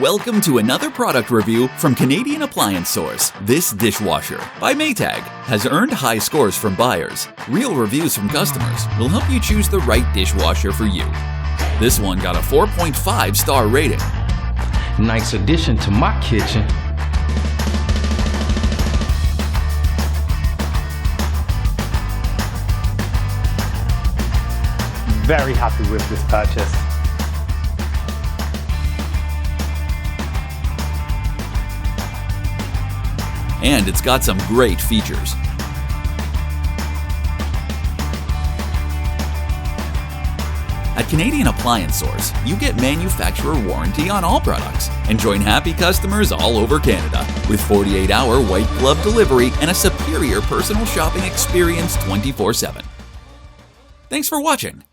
Welcome to another product review from Canadian Appliance source. This dishwasher by Maytag has earned high scores from buyers. Real reviews from customers will help you choose the right dishwasher for you. This one got a 4.5-star rating. Nice addition to my kitchen. Very happy with this purchase. And it's got some great features. At Canadian Appliance Source, you get manufacturer warranty on all products and join happy customers all over Canada with 48-hour white glove delivery and a superior personal shopping experience 24/7. Thanks for watching.